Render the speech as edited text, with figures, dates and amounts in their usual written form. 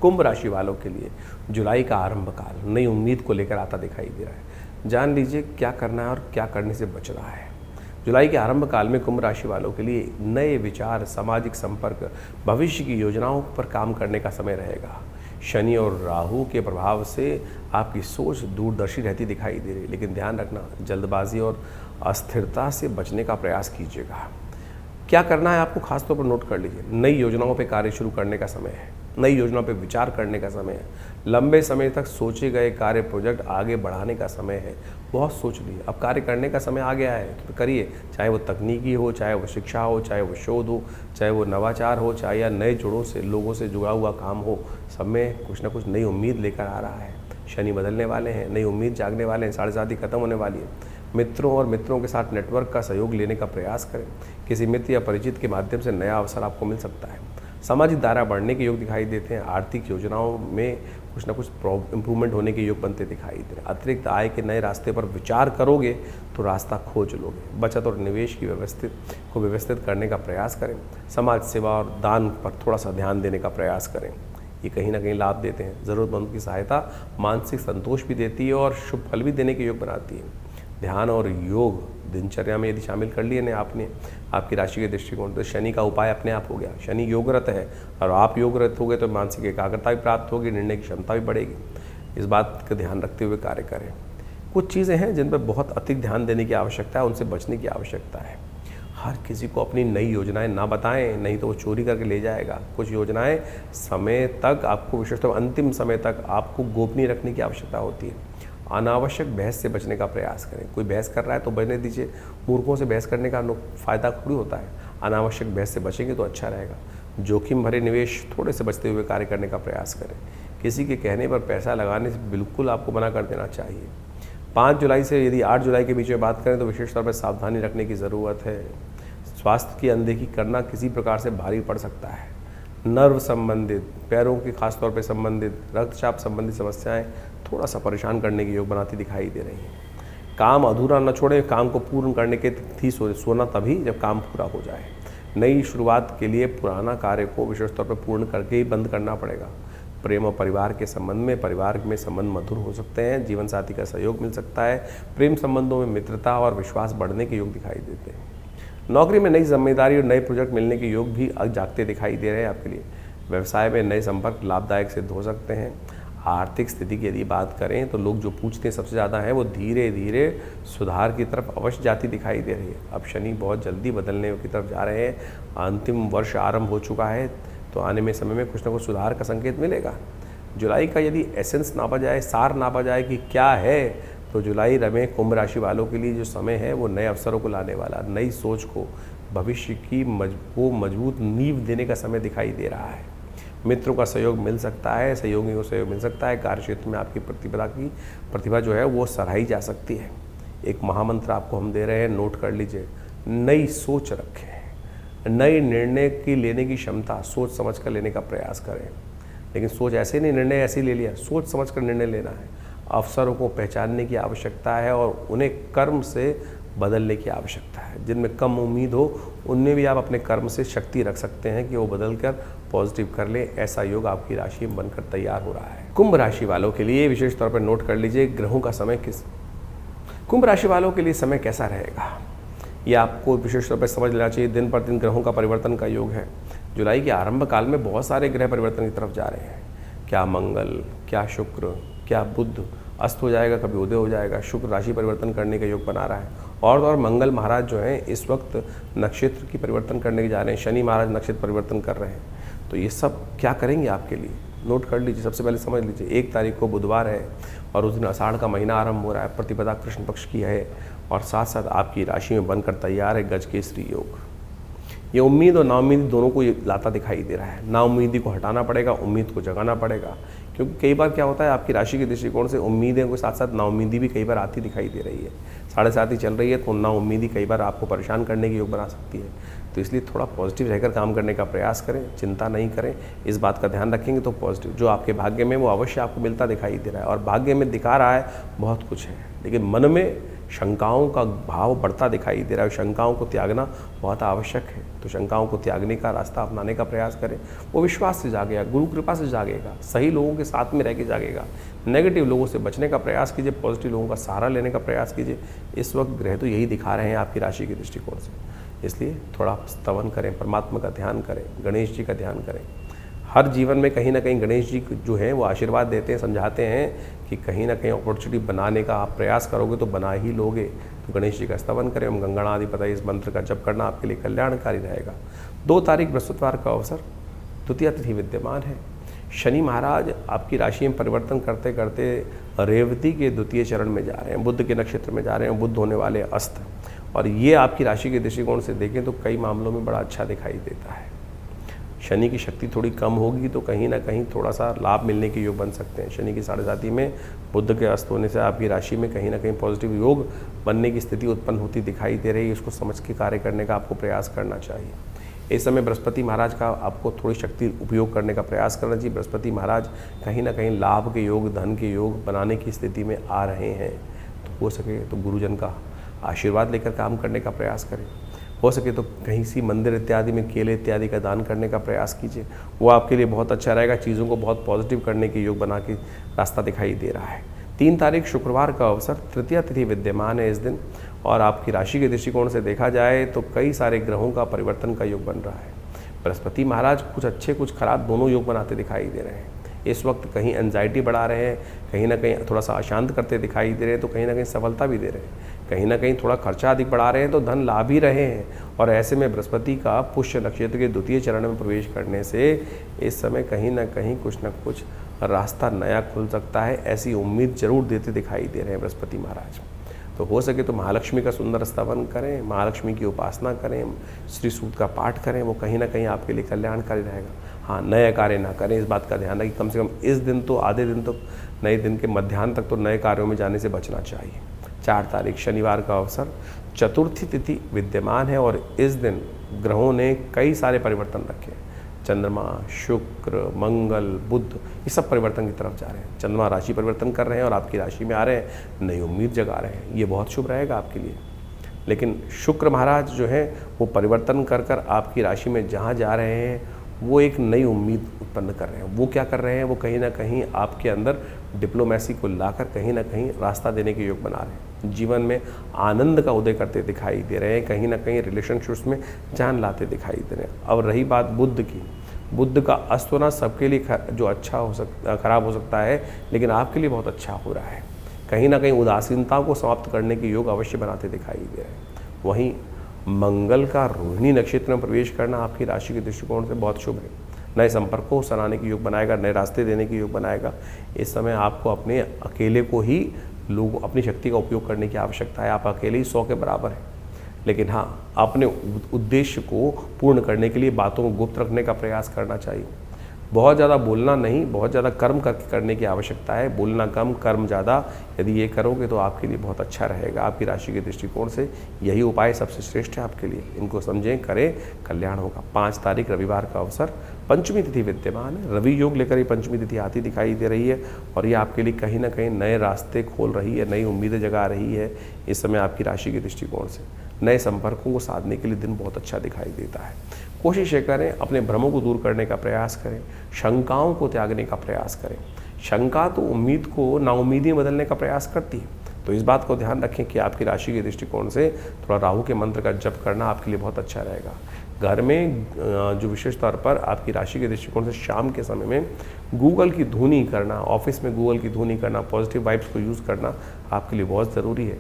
कुंभ राशि वालों के लिए जुलाई का आरंभ काल नई उम्मीद को लेकर आता दिखाई दे रहा है। जान लीजिए क्या करना है और क्या करने से बच रहा है। जुलाई के आरंभ काल में कुंभ राशि वालों के लिए नए विचार, सामाजिक संपर्क, भविष्य की योजनाओं पर काम करने का समय रहेगा। शनि और राहु के प्रभाव से आपकी सोच दूरदर्शी रहती दिखाई दे रही है, लेकिन ध्यान रखना जल्दबाजी और अस्थिरता से बचने का प्रयास कीजिएगा। क्या करना है आपको खास तौर पर नोट कर लीजिए। नई योजनाओं पर कार्य शुरू करने का समय है, नई योजनाओं पर विचार करने का समय है, लंबे समय तक सोचे गए कार्य प्रोजेक्ट आगे बढ़ाने का समय है। बहुत सोच लिए, अब कार्य करने का समय आ गया है तो करिए, चाहे वो तकनीकी हो, चाहे वो शिक्षा हो, चाहे वो शोध हो, चाहे वो नवाचार हो, चाहे या नए जुड़ों से लोगों से जुड़ा हुआ काम हो, सब में कुछ ना कुछ नई उम्मीद लेकर आ रहा है। शनि बदलने वाले हैं, नई उम्मीद जागने वाले हैं, 7.5 खत्म होने वाली है। मित्रों के साथ नेटवर्क का सहयोग लेने का प्रयास करें। किसी मित्र या परिचित के माध्यम से नया अवसर आपको मिल सकता है। सामाजिक दायरा बढ़ने के योग दिखाई देते हैं। आर्थिक योजनाओं में कुछ ना कुछ इम्प्रूवमेंट होने के योग बनते दिखाई दे रहे हैं। अतिरिक्त आय के नए रास्ते पर विचार करोगे तो रास्ता खोज लोगे। बचत और निवेश की व्यवस्थित करने का प्रयास करें। समाज सेवा और दान पर थोड़ा सा ध्यान देने का प्रयास करें, ये कहीं ना कहीं लाभ देते हैं। ज़रूरतमंद की सहायता मानसिक संतोष भी देती है और शुभ फल भी देने के योग बनाती है। ध्यान और योग दिनचर्या में यदि शामिल कर लिए ना आपने आपकी राशि के दृष्टिकोण, तो शनि का उपाय अपने आप हो गया। शनि योगरत है और आप योगरत हो गए तो मानसिक एकाग्रता भी प्राप्त होगी, निर्णय की क्षमता भी बढ़ेगी। इस बात का ध्यान रखते हुए कार्य करें। कुछ चीज़ें हैं जिन पर बहुत अधिक ध्यान देने की आवश्यकता है, उनसे बचने की आवश्यकता है। हर किसी को अपनी नई योजनाएं ना बताएं, नहीं तो वो चोरी करके ले जाएगा। कुछ योजनाएं समय तक आपको, विशेषतः अंतिम समय तक आपको गोपनीय रखने की आवश्यकता होती है। अनावश्यक बहस से बचने का प्रयास करें। कोई बहस कर रहा है तो बचने दीजिए। मूर्खों से बहस करने का फ़ायदा थोड़ी होता है। अनावश्यक बहस से बचेंगे तो अच्छा रहेगा। जोखिम भरे निवेश थोड़े से बचते हुए कार्य करने का प्रयास करें। किसी के कहने पर पैसा लगाने से बिल्कुल आपको मना कर देना चाहिए। 5 जुलाई से यदि 8 जुलाई के बीच में बात करें तो विशेष तौर पर सावधानी रखने की ज़रूरत है। स्वास्थ्य की अनदेखी करना किसी प्रकार से भारी पड़ सकता है। नर्व संबंधित, पैरों के खास तौर पर संबंधित, रक्तचाप संबंधित समस्याएं थोड़ा सा परेशान करने के योग बनाती दिखाई दे रही हैं। काम अधूरा न छोड़ें, काम को पूर्ण करने के थी सोना तभी जब काम पूरा हो जाए। नई शुरुआत के लिए पुराना कार्य को विशेष तौर पर पूर्ण करके ही बंद करना पड़ेगा। प्रेम और परिवार के संबंध में, परिवार में संबंध मधुर हो सकते हैं। जीवन साथी का सहयोग मिल सकता है। प्रेम संबंधों में मित्रता और विश्वास बढ़ने के योग दिखाई देते हैं। नौकरी में नई जिम्मेदारी और नए प्रोजेक्ट मिलने के योग भी जागते दिखाई दे रहे हैं आपके लिए। व्यवसाय में नए संपर्क लाभदायक सिद्ध हो सकते हैं। आर्थिक स्थिति की यदि बात करें तो लोग जो पूछते हैं सबसे ज़्यादा है वो धीरे धीरे सुधार की तरफ अवश्य जाती दिखाई दे रही है। अब शनि बहुत जल्दी बदलने की तरफ जा रहे हैं। अंतिम वर्ष आरंभ हो चुका है तो आने में समय में कुछ ना कुछ सुधार का संकेत मिलेगा। जुलाई का यदि एसेंस नापा जाए, सार नापा जाए कि क्या है, तो जुलाई में कुंभ राशि वालों के लिए जो समय है वो नए अवसरों को लाने वाला, नई सोच को, भविष्य की मजबूत नींव देने का समय दिखाई दे रहा है। मित्रों का सहयोग मिल सकता है, सहयोगियों का सहयोग मिल सकता है। कार्यक्षेत्र में आपकी प्रतिभा जो है वो सराही जा सकती है। एक महामंत्र आपको हम दे रहे हैं, नोट कर लीजिए। नई सोच रखें, नए निर्णय की लेने की क्षमता, सोच समझ कर लेने का प्रयास करें। लेकिन सोच ऐसे नहीं, निर्णय ऐसे ही ले लिया, सोच समझ कर निर्णय लेना है। अवसरों को पहचानने की आवश्यकता है और उन्हें कर्म से बदलने की आवश्यकता है। जिनमें कम उम्मीद हो उनमें भी आप अपने कर्म से शक्ति रख सकते हैं कि वो बदल कर पॉजिटिव कर ले। ऐसा योग आपकी राशि में बनकर तैयार हो रहा है। कुंभ राशि वालों के लिए विशेष तौर पर नोट कर लीजिए ग्रहों का समय कुंभ राशि वालों के लिए समय कैसा रहेगा, ये आपको विशेष तौर पर समझ लेना चाहिए। दिन पर दिन ग्रहों का परिवर्तन का योग है। जुलाई के आरंभ काल में बहुत सारे ग्रह परिवर्तन की तरफ जा रहे हैं। क्या मंगल, क्या शुक्र, क्या बुध अस्त हो जाएगा, कभी उदय हो जाएगा। शुक्र राशि परिवर्तन करने का योग बना रहा है और मंगल महाराज जो हैं इस वक्त नक्षत्र की परिवर्तन करने के जा रहे हैं। शनि महाराज नक्षत्र परिवर्तन कर रहे हैं। तो ये सब क्या करेंगे आपके लिए, नोट कर लीजिए। सबसे पहले समझ लीजिए 1 तारीख को बुधवार है और उस दिन आषाढ़ का महीना आरंभ हो रहा है। प्रतिपदा कृष्ण पक्ष की है और साथ साथ आपकी राशि में बनकर तैयार है गजकेसरी योग। ये उम्मीद और नाउम्मीद दोनों को ये लाता दिखाई दे रहा है। नाउम्मीदी को हटाना पड़ेगा, उम्मीद को जगाना पड़ेगा। क्योंकि कई बार क्या होता है आपकी राशि के दृष्टिकोण से उम्मीदें के साथ साथ नाउम्मीदी भी कई बार आती दिखाई दे रही है। 7.5 चल रही है तो नाउम्मीदी कई बार आपको परेशान करने की योग बना सकती है। तो इसलिए थोड़ा पॉजिटिव रहकर काम करने का प्रयास करें, चिंता नहीं करें। इस बात का ध्यान रखेंगे तो पॉजिटिव जो आपके भाग्य में वो अवश्य आपको मिलता दिखाई दे रहा है। और भाग्य में दिखा रहा है बहुत कुछ है, लेकिन मन में शंकाओं का भाव बढ़ता दिखाई दे रहा है। शंकाओं को त्यागना बहुत आवश्यक है, तो शंकाओं को त्यागने का रास्ता अपनाने का प्रयास करें। वो विश्वास से जागेगा, गुरु कृपा से जागेगा, सही लोगों के साथ में रह के जागेगा। नेगेटिव लोगों से बचने का प्रयास कीजिए, पॉजिटिव लोगों का सहारा लेने का प्रयास कीजिए। इस वक्त ग्रह तो यही दिखा रहे हैं आपकी राशि के दृष्टिकोण से, इसलिए थोड़ा स्तवन करें, परमात्मा का ध्यान करें, गणेश जी का ध्यान करें। हर जीवन में कहीं ना कहीं गणेश जी जो हैं वो आशीर्वाद देते हैं, समझाते हैं कि कहीं ना कहीं अपॉर्चुनिटी बनाने का आप प्रयास करोगे तो बना ही लोगे। तो गणेश जी का स्तवन करें, ओम गंगणाधिपतये इस मंत्र का जप करना आपके लिए कल्याणकारी रहेगा। 2 तारीख बृहस्पतिवार का अवसर, द्वितीय तिथि विद्यमान है। शनि महाराज आपकी राशि में परिवर्तन करते करते रेवती के द्वितीय चरण में जा रहे हैं, बुध के नक्षत्र में जा रहे हैं, बुध होने वाले अस्त, और ये आपकी राशि के दृष्टिकोण से देखें तो कई मामलों में बड़ा अच्छा दिखाई देता है। शनि की शक्ति थोड़ी कम होगी तो कहीं ना कहीं थोड़ा सा लाभ मिलने के योग बन सकते हैं। शनि की 7.5 में बुध के अस्त होने से आपकी राशि में कहीं ना कहीं पॉजिटिव योग बनने की स्थिति उत्पन्न होती दिखाई दे रही है। इसको समझ के कार्य करने का आपको प्रयास करना चाहिए। इस समय बृहस्पति महाराज का आपको थोड़ी शक्ति उपयोग करने का प्रयास करना चाहिए। बृहस्पति महाराज कहीं ना कहीं लाभ के योग, धन के योग बनाने की स्थिति में आ रहे हैं, तो हो सके तो गुरुजन का आशीर्वाद लेकर काम करने का प्रयास करें। हो सके तो कहीं सी मंदिर इत्यादि में केले इत्यादि का दान करने का प्रयास कीजिए, वो आपके लिए बहुत अच्छा रहेगा। चीज़ों को बहुत पॉजिटिव करने के योग बना के रास्ता दिखाई दे रहा है। 3 तारीख शुक्रवार का अवसर, तृतीय तिथि विद्यमान है इस दिन, और आपकी राशि के दृष्टिकोण से देखा जाए तो कई सारे ग्रहों का परिवर्तन का योग बन रहा है। बृहस्पति महाराज कुछ अच्छे कुछ खराब दोनों योग बनाते दिखाई दे रहे हैं। इस वक्त कहीं एंजाइटी बढ़ा रहे हैं, कहीं ना कहीं थोड़ा सा अशांत करते दिखाई दे रहे हैं, तो कहीं ना कहीं सफलता भी दे रहे हैं। कहीं ना कहीं थोड़ा खर्चा अधिक बढ़ा रहे हैं तो धन ला भी रहे हैं। और ऐसे में बृहस्पति का पुष्य नक्षत्र के द्वितीय चरण में प्रवेश करने से इस समय कहीं ना कहीं कुछ ना कुछ रास्ता नया खुल सकता है, ऐसी उम्मीद जरूर देते दिखाई दे रहे हैं बृहस्पति महाराज। तो हो सके तो महालक्ष्मी का सुंदर स्तवन करें, महालक्ष्मी की उपासना करें, श्री सूक्त का पाठ करें, वो कहीं ना कहीं आपके लिए कल्याणकारी रहेगा। हाँ, नए कार्य ना करें, इस बात का ध्यान रखें। कम से कम इस दिन तो आधे दिन तो, नए दिन के मध्याह्न तक तो नए कार्यों में जाने से बचना चाहिए। 4 तारीख शनिवार का अवसर, चतुर्थी तिथि विद्यमान है, और इस दिन ग्रहों ने कई सारे परिवर्तन रखे। चंद्रमा, शुक्र, मंगल, बुध, ये सब परिवर्तन की तरफ जा रहे हैं। चंद्रमा राशि परिवर्तन कर रहे हैं और आपकी राशि में आ रहे हैं, नई उम्मीद जगा रहे हैं। ये बहुत शुभ रहेगा आपके लिए। लेकिन शुक्र महाराज जो हैं वो परिवर्तन कर कर आपकी राशि में जहाँ जा रहे हैं वो एक नई उम्मीद उत्पन्न कर रहे हैं। वो क्या कर रहे हैं, वो कहीं ना कहीं आपके अंदर डिप्लोमेसी को लाकर कहीं ना कहीं रास्ता देने के योग बना रहे हैं। जीवन में आनंद का उदय करते दिखाई दे रहे हैं, कहीं ना कहीं रिलेशनशिप्स में जान लाते दिखाई दे रहे हैं। और रही बात बुध की, बुध का अस्त होना सबके लिए जो अच्छा हो सकता, खराब हो सकता है, लेकिन आपके लिए बहुत अच्छा हो रहा है। कहीं ना कहीं उदासीनता को समाप्त करने के योग अवश्य बनाते दिखाई दे रहे हैं। वहीं मंगल का रोहिणी नक्षत्र में प्रवेश करना आपकी राशि के दृष्टिकोण से बहुत शुभ है। नए संपर्कों को सराहने के योग बनाएगा, नए रास्ते देने के योग बनाएगा। इस समय आपको अपने अकेले को ही लोग अपनी शक्ति का उपयोग करने की आवश्यकता है। आप अकेले ही 100 के बराबर हैं, लेकिन हाँ, अपने उद्देश्य को पूर्ण करने के लिए बातों को गुप्त रखने का प्रयास करना चाहिए। बहुत ज़्यादा बोलना नहीं, बहुत ज़्यादा कर्म करने की आवश्यकता है। बोलना कम, कर्म ज़्यादा, यदि ये करोगे तो आपके लिए बहुत अच्छा रहेगा। आपकी राशि के दृष्टिकोण से यही उपाय सबसे श्रेष्ठ है आपके लिए। इनको समझें, करें, कल्याण होगा। 5 तारीख रविवार का अवसर, पंचमी तिथि विद्यमान है। रवि योग लेकर ये पंचमी तिथि आती दिखाई दे रही है, और ये आपके लिए कहीं ना कहीं नए रास्ते खोल रही है, नई उम्मीदें जगा रही है। इस समय आपकी राशि के दृष्टिकोण से नए संपर्कों को साधने के लिए दिन बहुत अच्छा दिखाई देता है। कोशिश ये करें, अपने भ्रमों को दूर करने का प्रयास करें, शंकाओं को त्यागने का प्रयास करें। शंका तो उम्मीद को नाउम्मीदी बदलने का प्रयास करती है, तो इस बात को ध्यान रखें कि आपकी राशि के दृष्टिकोण से थोड़ा राहु के मंत्र का जप करना आपके लिए बहुत अच्छा रहेगा। घर में जो विशेष तौर पर आपकी राशि के दृष्टिकोण से शाम के समय में गूगल की धुनी करना, ऑफिस में गूगल की धुनी करना, पॉजिटिव वाइब्स को यूज़ करना आपके लिए बहुत ज़रूरी है।